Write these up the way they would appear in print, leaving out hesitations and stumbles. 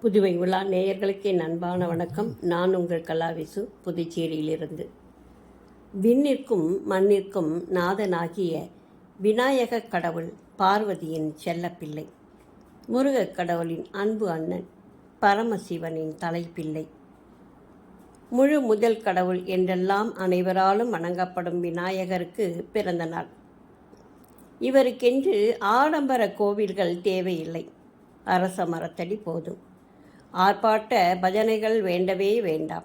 புதுவை உலா நேயர்களுக்கு என் அன்பான வணக்கம். நான் உங்கள் கலாவிசு, புதுச்சேரியிலிருந்து. விண்ணிற்கும் மண்ணிற்கும் நாதனாகிய விநாயகக் கடவுள் பார்வதியின் செல்லப்பிள்ளை, முருகக் கடவுளின் அன்பு அண்ணன், பரமசிவனின் தலைப்பிள்ளை, முழு முதல் கடவுள் என்றெல்லாம் அனைவராலும் வணங்கப்படும் விநாயகருக்கு பிறந்த நாள். இவருக்கென்று ஆடம்பர கோவில்கள் தேவையில்லை, அரச மரத்தடி போதும். ஆர்ப்பாட்ட பஜனைகள் வேண்டவே வேண்டாம்.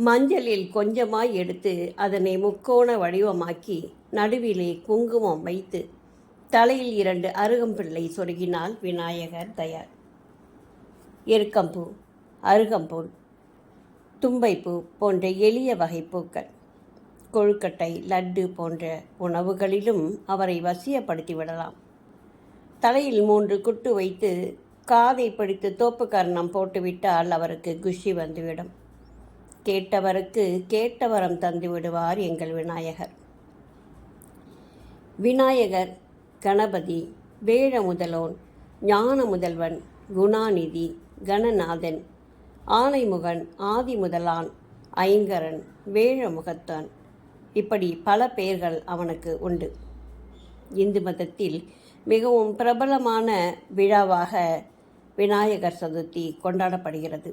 மஞ்சளில் கொஞ்சமாய் எடுத்து அதனை முக்கோண வடிவமாக்கி நடுவிலே குங்குமம் வைத்து தலையில் 2 அருகம்பிள்ளை சொருகினால் விநாயகர் தயார். எருக்கம்பூ, அருகம்புல், தும்பைப்பூ போன்ற எளிய வகை பூக்கள், கொழுக்கட்டை, லட்டு போன்ற உணவுகளிலும் அவரை வசியப்படுத்திவிடலாம். தலையில் 3 குட்டு வைத்து காதை பிடித்து தோப்பு கர்ணம் போட்டுவிட்டால் அவருக்கு குஷி வந்துவிடும். கேட்டவருக்கு கேட்ட வரம் தந்து விடுவார் எங்கள் விநாயகர். விநாயகர், கணபதி, வேழ முதலோன், ஞான முதல்வன், குணாநிதி, கணநாதன், ஆனைமுகன், ஆதி முதலான், ஐங்கரன், வேழ முகத்தான், இப்படி பல பெயர்கள் அவனுக்கு உண்டு. இந்து மதத்தில் மிகவும் பிரபலமான விழாவாக விநாயகர் சதுர்த்தி கொண்டாடப்படுகிறது.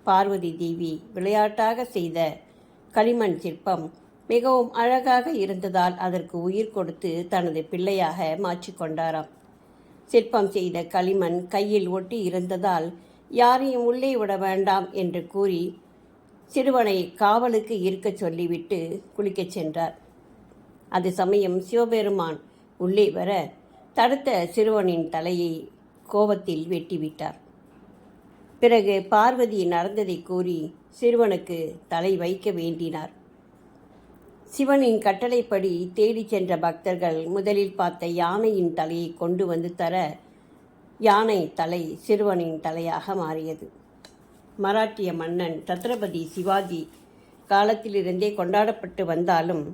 பார்வதி தேவி விளையாட்டாக செய்த களிமண் சிற்பம் மிகவும் அழகாக இருந்ததால் அதற்கு உயிர் கொடுத்து தனது பிள்ளையாக மாற்றிக்கொண்டாராம். சிற்பம் செய்த களிமண் கையில் ஒட்டி இருந்ததால் யாரையும் உள்ளே விட வேண்டாம் என்று கூறி சிறுவனை காவலுக்கு இருக்கச் சொல்லிவிட்டு குளிக்கச் சென்றார். அது சமயம் சிவபெருமான் உள்ளே வர தடுத்த சிறுவனின் தலையை கோபத்தில் வெட்டிவிட்டார். பிறகு பார்வதி நடந்ததை கூறி சிறுவனுக்கு தலை வைக்க வேண்டினார். சிவனின் கட்டளைப்படி தேடி சென்ற பக்தர்கள் முதலில் பார்த்த யானையின் தலையை கொண்டு வந்து தர யானை தலை சிறுவனின் தலையாக மாறியது. மராட்டிய மன்னன் சத்ரபதி சிவாஜி காலத்திலிருந்தே கொண்டாடப்பட்டு வந்தாலும்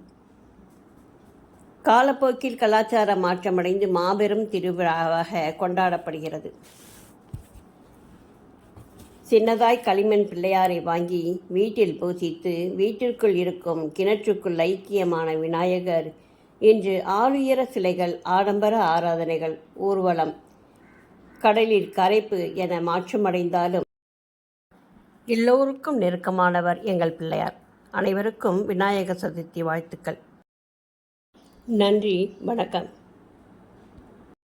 காலப்போக்கில் கலாச்சார மாற்றமடைந்து மாபெரும் திருவிழாவாக கொண்டாடப்படுகிறது. சின்னதாய் களிமண் பிள்ளையாரை வாங்கி வீட்டில் பூசித்து வீட்டிற்குள் இருக்கும் கிணற்றுக்குள் ஐக்கியமான விநாயகர் இன்று ஆளுயர சிலைகள், ஆடம்பர ஆராதனைகள், ஊர்வலம், கடலில் கரைப்பு என மாற்றமடைந்தாலும் எல்லோருக்கும் நெருக்கமானவர் எங்கள் பிள்ளையார். அனைவருக்கும் விநாயகர் சதுர்த்தி வாழ்த்துக்கள். நன்றி, வணக்கம்.